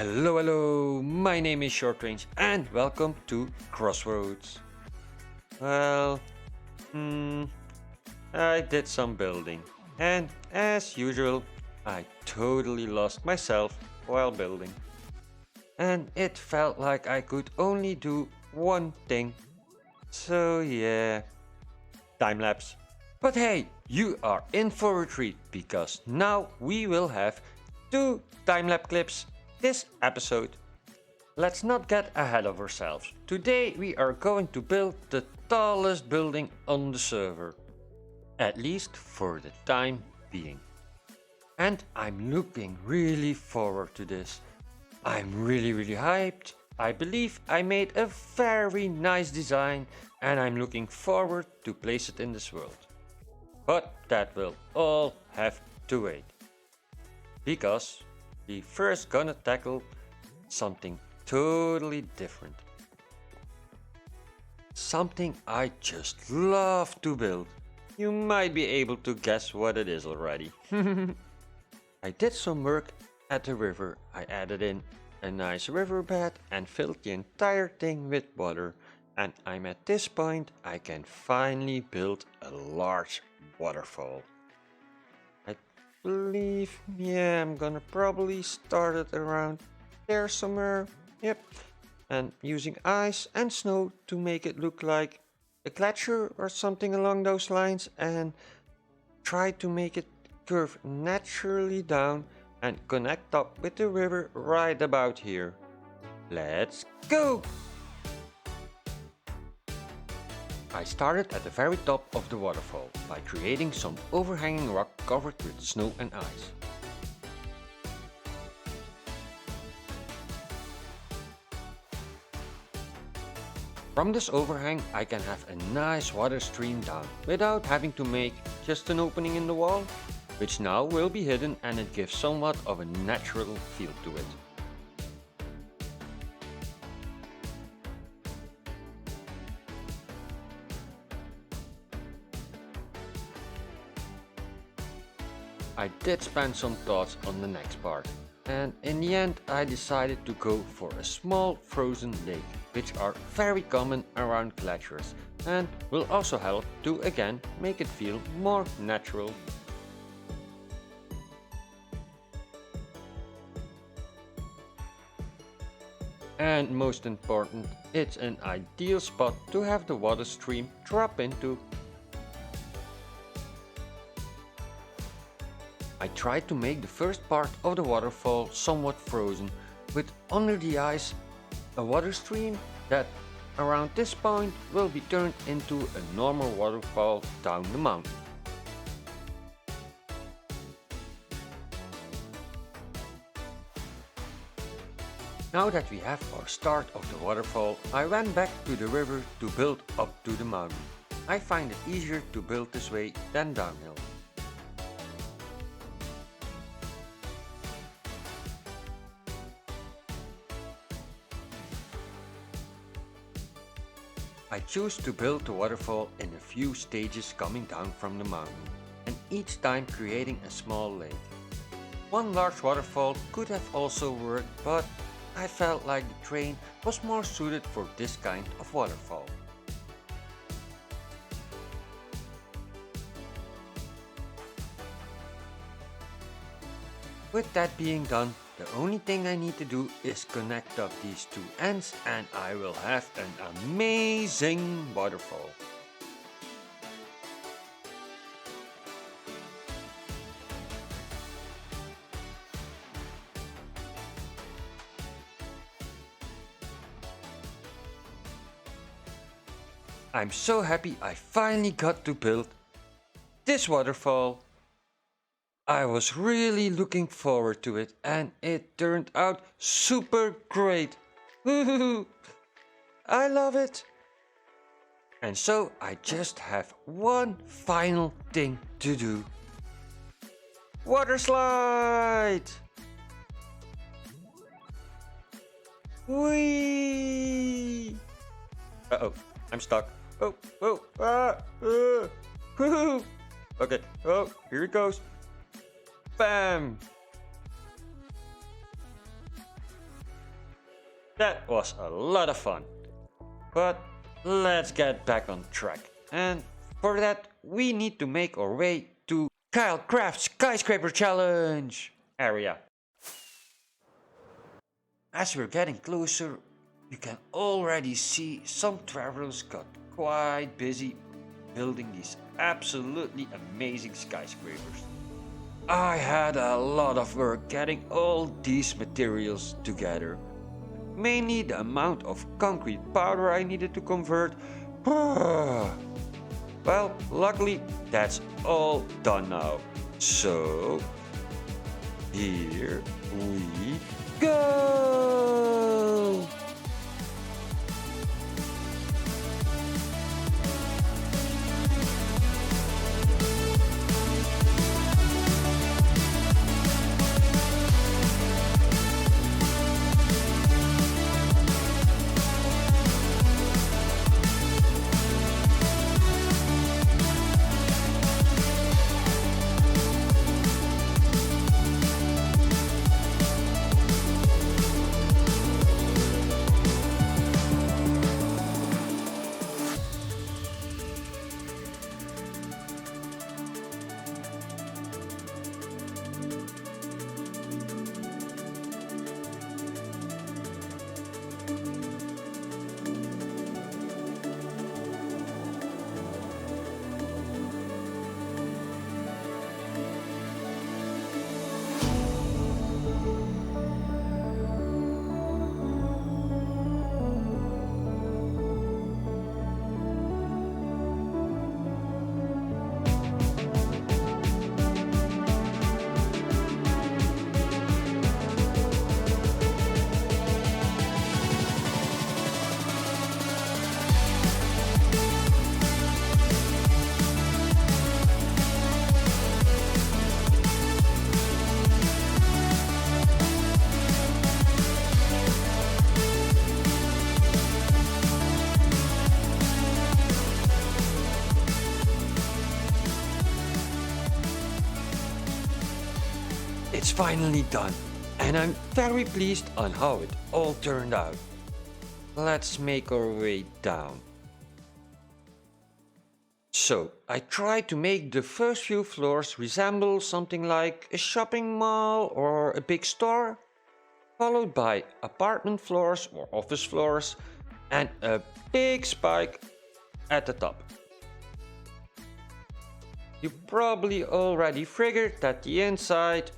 Hello, my name is Shortrange and welcome to Crossroads. Well, I did some building and as usual, I totally lost myself while building. And it felt like I could only do one thing. So yeah, time lapse. But hey, you are in for a treat because now we will have two time-lapse clips this episode. Let's not get ahead of ourselves. Today we are going to build the tallest building on the server. At least for the time being. And I'm looking really forward to this. I'm really hyped. I believe I made a very nice design and I'm looking forward to place it in this world. But that will all have to wait. Because we first gonna tackle something totally different. Something I just love to build. You might be able to guess what it is already. I did some work at the river. I added in a nice riverbed and filled the entire thing with water. And I'm at this point I can finally build a large waterfall. I believe, I'm gonna probably start it around there somewhere. Yep. And using ice and snow to make it look like a glacier or something along those lines, and try to make it curve naturally down and connect up with the river right about here. Let's go! I started at the very top of the waterfall by creating some overhanging rock covered with snow and ice. From this overhang I can have a nice water stream down without having to make just an opening in the wall, which now will be hidden and it gives somewhat of a natural feel to it. I did spend some thoughts on the next part, and in the end I decided to go for a small frozen lake, which are very common around glaciers and will also help to again make it feel more natural. And most important, it's an ideal spot to have the water stream drop into. I tried to make the first part of the waterfall somewhat frozen, with under the ice a water stream that around this point will be turned into a normal waterfall down the mountain. Now that we have our start of the waterfall, I went back to the river to build up to the mountain. I find it easier to build this way than downhill. I choose to build the waterfall in a few stages coming down from the mountain, and each time creating a small lake. One large waterfall could have also worked, but I felt like the terrain was more suited for this kind of waterfall. With that being done, the only thing I need to do is connect up these two ends and I will have an amazing waterfall. I'm so happy I finally got to build this waterfall. I was really looking forward to it and it turned out super great. Woohoo! I love it! And so I just have one final thing to do. Water slide! Whee! Uh-oh, I'm stuck. Oh, woohoo! Okay, oh, here it goes. Bam! That was a lot of fun. But let's get back on track. And for that, we need to make our way to Kyle Craft's Skyscraper Challenge area. As we're getting closer, you can already see some travelers got quite busy building these absolutely amazing skyscrapers. I had a lot of work getting all these materials together. Mainly the amount of concrete powder I needed to convert. Well, luckily that's all done now. So, here we go! It's finally done, and I'm very pleased on how it all turned out. Let's make our way down. So, I tried to make the first few floors resemble something like a shopping mall or a big store, followed by apartment floors or office floors, and a big spike at the top. You probably already figured that the inside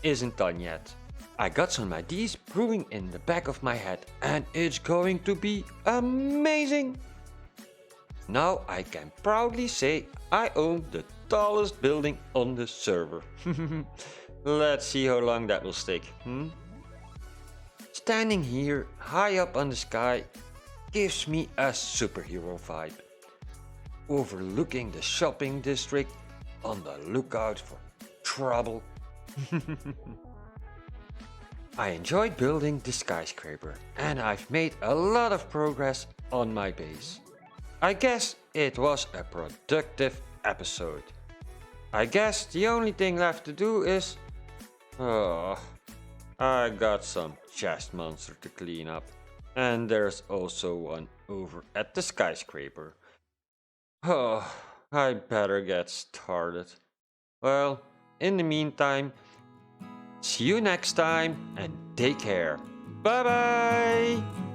isn't done yet. I got some ideas brewing in the back of my head, and it's going to be amazing! Now I can proudly say I own the tallest building on the server. Let's see how long that will stick. Standing here high up on the sky gives me a superhero vibe. Overlooking the shopping district, on the lookout for trouble. I enjoyed building the skyscraper, and I've made a lot of progress on my base. I guess it was a productive episode. I guess the only thing left to do is... I got some chest monster to clean up, and there's also one over at the skyscraper. I better get started. Well, in the meantime, see you next time and take care. Bye bye!